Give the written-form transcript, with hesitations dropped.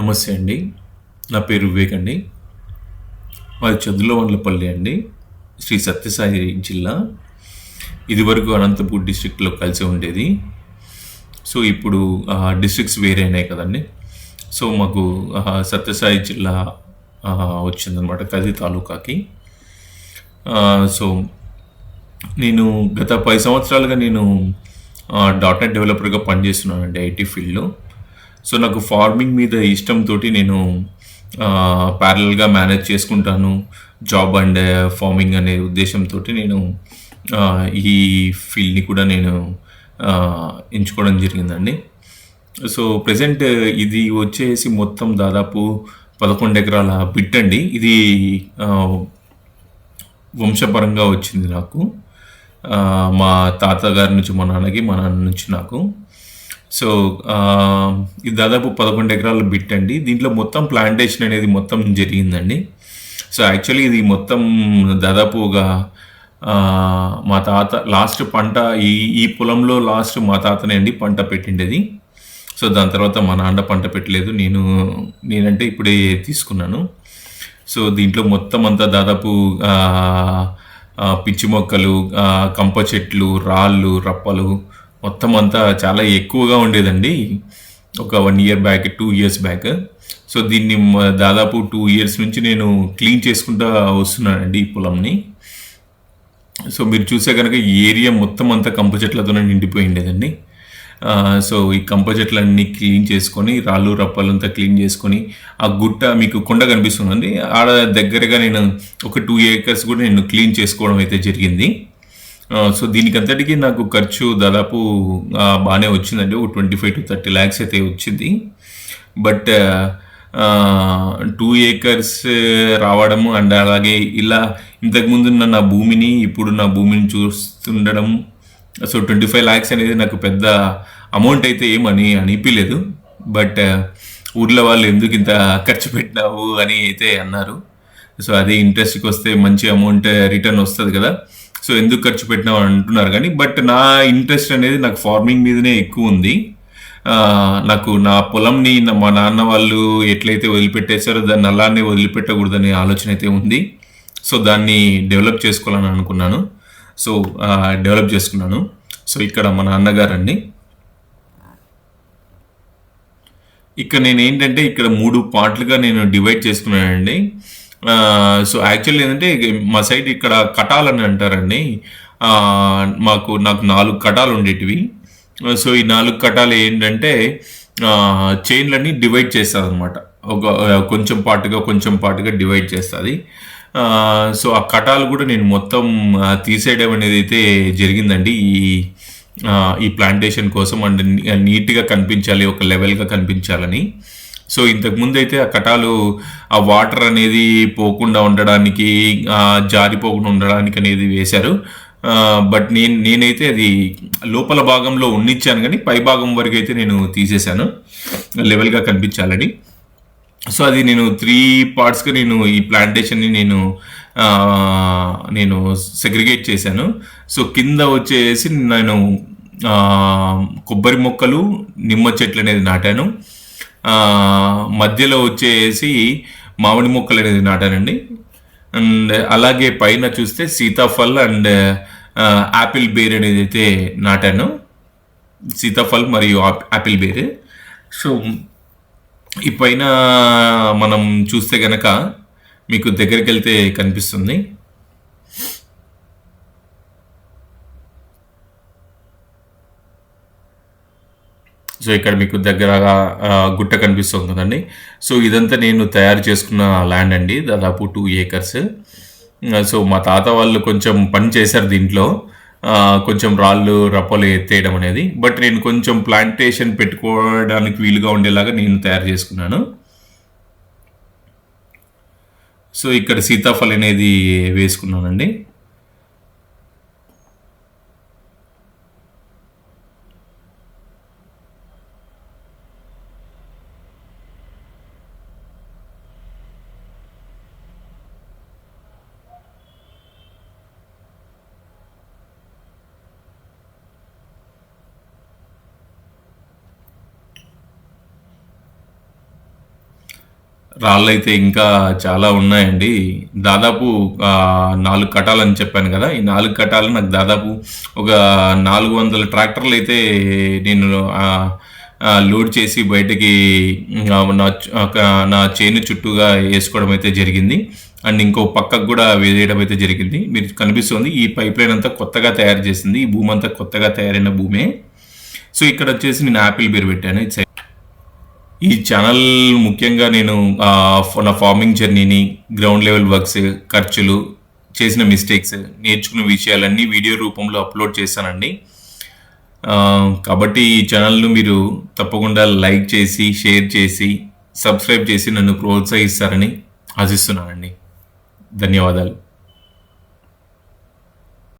నమస్తే అండి. నా పేరు వివేక్ అండి. మాది చదులవండ్లపల్లి అండి. శ్రీ సత్యసాయి జిల్లా. ఇదివరకు అనంతపూర్ డిస్ట్రిక్ట్‌లో కలిసి ఉండేది. సో, ఇప్పుడు డిస్ట్రిక్ట్స్ వేరే అయినాయి కదండీ! సో, మాకు సత్యసాయి జిల్లా వచ్చిందనమాట కది తాలూకాకి. సో, నేను గత 10 సంవత్సరాలుగా నేను డాట్ నెట్ డెవలపర్‌గా పనిచేస్తున్నానండి ఐటీ ఫీల్డ్‌లో. సో, నాకు ఫార్మింగ్ మీద ఇష్టంతోటి నేను ప్యారలల్‌గా మేనేజ్ చేసుకుంటాను. జాబ్ అండ్ ఫార్మింగ్ అనే ఉద్దేశంతోటి నేను ఈ ఫీల్డ్‌ని కూడా నేను ఎంచుకోవడం జరిగిందండి. సో, ప్రెజెంట్ ఇది వచ్చేసి మొత్తం దాదాపు 11 ఎకరాల బిట్ అండి. ఇది ఆహ్, వంశపరంగా వచ్చింది నాకు. మా తాతగారి నుంచి మా నాన్నకి, మా నాన్న నుంచి నాకు. సో, ఇది దాదాపు 11 ఎకరాల బిట్ అండి. దీంట్లో మొత్తం ప్లాంటేషన్ అనేది మొత్తం జరిగిందండి. సో, యాక్చువల్లీ ఇది మొత్తం దాదాపు ఒక మా తాత లాస్ట్ పంట ఈ ఈ పొలంలో లాస్ట్ మా తాతనే అండి పంట పెట్టిండేది. సో, దాని తర్వాత మా నాన్న పంట పెట్టలేదు. నేనంటే ఇప్పుడే తీసుకున్నాను. సో, దీంట్లో మొత్తం అంతా దాదాపు పిచ్చి మొక్కలు, కంప చెట్లు, రాళ్ళు, రప్పలు మొత్తం అంతా చాలా ఎక్కువగా ఉండేదండి. ఒక 1 year back, 2 years back. So, దీన్ని దాదాపు 2 ఇయర్స్ నుంచి నేను క్లీన్ చేసుకుంటా వస్తున్నానండి ఈ పొలంని. సో, మీరు చూస్తే గనక ఈ ఏరియా మొత్తం అంతా కంప చెట్లతోనే నిండిపోయి ఉండేదండి. సో, ఈ కంప చెట్లన్నీ క్లీన్ చేసుకొని, రాళ్ళు, రప్పలంతా క్లీన్ చేసుకొని, ఆ గుట్ట మీకు కొండ కనిపిస్తుందండి. ఆడ దగ్గరగా నేను ఒక 2 ఏకర్స్ కూడా నేను క్లీన్ చేసుకోవడం అయితే జరిగింది. సో, దీనికంతటికి నాకు ఖర్చు దాదాపు బాగానే వచ్చిందండి. ఒక 25-30 lakhs అయితే వచ్చింది. బట్ 2 ఏకర్స్ రావడము అండ్ అలాగే ఇలా ఇంతకుముందున్న నా భూమిని, ఇప్పుడు నా భూమిని చూస్తుండడం. సో, 25 lakhs అనేది నాకు పెద్ద అమౌంట్ అయితే ఏమని అనిపించలేదు. బట్ ఊర్లో వాళ్ళు ఎందుకు ఇంత ఖర్చు పెట్టినావు అని అయితే అన్నారు. సో, అదే ఇంట్రెస్ట్‌కి వస్తే మంచి అమౌంట్ రిటర్న్ వస్తుంది కదా! సో, ఎందుకు ఖర్చు పెట్టినావు అని అంటున్నారు కానీ, బట్ నా ఇంట్రెస్ట్ అనేది నాకు ఫార్మింగ్ మీదనే ఎక్కువ ఉంది. నాకు నా పొలంని మా నాన్న వాళ్ళు ఎట్లయితే వదిలిపెట్టేశారో దాన్ని అలానే వదిలిపెట్టకూడదనే ఆలోచన అయితే ఉంది. సో, దాన్ని డెవలప్ చేసుకోవాలని అనుకున్నాను. సో, డెవలప్ చేసుకున్నాను. సో, ఇక్కడ మా నాన్నగారండి. ఇక్కడ నేనేంటంటే ఇక్కడ 3 పార్ట్‌లుగా నేను డివైడ్ చేసుకున్నానండి. సో, యాక్చువల్లీ ఏంటంటే మా సైడ్ ఇక్కడ కటాలని అంటారండి. నాకు 4 కటాలు ఉండేటివి. సో, ఈ 4 కటాలు ఏంటంటే చైన్‌లని డివైడ్ చేస్తదనమాట. ఒక కొంచెం పార్ట్‌గా, కొంచెం పార్ట్‌గా డివైడ్ చేస్తది. సో, ఆ కటాలు కూడా నేను మొత్తం తీసేయడం అనేది అయితే జరిగిందండి. ఈ ప్లాంటేషన్ కోసం అండ్ నీట్‌గా కనిపించాలి, ఒక లెవెల్‌గా కనిపించాలని. సో, ఇంతకుముందు అయితే ఆ కటాలు ఆ వాటర్ అనేది పోకుండా ఉండడానికి, జారిపోకుండా ఉండడానికి అనేది వేశారు. బట్ నేనైతే అది లోపల భాగంలో ఉన్నిచ్చాను కానీ పై భాగం వరకు అయితే నేను తీసేశాను లెవెల్‌గా కనిపించాలని. సో, అది నేను 3 పార్ట్స్‌గా నేను ఈ ప్లాంటేషన్‌ని నేను సెగ్రిగేట్ చేశాను. సో, కింద వచ్చేసి నేను కొబ్బరి మొక్కలు, నిమ్మ చెట్లనేది నాటాను. మధ్యలో వచ్చేసి మామిడి మొక్కలనేది నాటానండి. అండ్ అలాగే పైన చూస్తే సీతాఫల్ అండ్ యాపిల్ బేర్ అనేది అయితే నాటాను. సీతాఫల్ మరియు యాపిల్ బేర్. సో, ఈ పైన మనం చూస్తే గనక మీకు దగ్గరికెళ్తే కనిపిస్తుంది. సో, ఇక్కడ మీకు దగ్గరగా గుట్ట కనిపిస్తుంది కదండీ! సో, ఇదంతా నేను తయారు చేసుకున్న ల్యాండ్ అండి. దాదాపు 2 ఏకర్స్. సో, మా తాత వాళ్ళు కొంచెం పని చేశారు దీంట్లో. కొంచెం రాళ్ళు, రప్పలు ఎత్తేయడం అనేది. బట్ నేను కొంచెం ప్లాంటేషన్ పెట్టుకోవడానికి వీలుగా ఉండేలాగా నేను తయారు చేసుకున్నాను. సో, ఇక్కడ సీతాఫల్ అనేది వేసుకున్నానండి. రాళ్ళైతే ఇంకా చాలా ఉన్నాయండి. దాదాపు 4 కటాలని చెప్పాను గదా! ఈ 4 కటాలు నాకు దాదాపు ఒక 400 ట్రాక్టర్లయితే నేను లోడ్ చేసి బయటకి నా ఒక నా చేను చుట్టూగా ఏసుకోవడం అయితే జరిగింది. అండ్ ఇంకో పక్కకు గూడా వేసేయడం అయితే జరిగింది. మీరు కనిపిస్తుంది ఈ పైప్‌లైన్ అంతా కొత్తగా తయారు చేసింది. ఈ భూమంతా కొత్తగా తయారైన భూమే. సో, ఇక్కడొచ్చేసి నేను యాపిల్ బేర్ పెట్టాను ఇటు సైడ్. ఈ ఛానల్ ముఖ్యంగా నేను నా ఫార్మింగ్ జర్నీని, గ్రౌండ్ లెవెల్ వర్క్స్, ఖర్చులు, చేసిన మిస్టేక్స్, నేర్చుకున్న విషయాలన్నీ వీడియో రూపంలో అప్లోడ్ చేశానండి. కాబట్టి ఈ ఛానల్ను మీరు తప్పకుండా లైక్ చేసి, షేర్ చేసి, సబ్స్క్రైబ్ చేసి నన్ను ప్రోత్సహిస్తారని ఆశిస్తున్నానండి. ధన్యవాదాలు.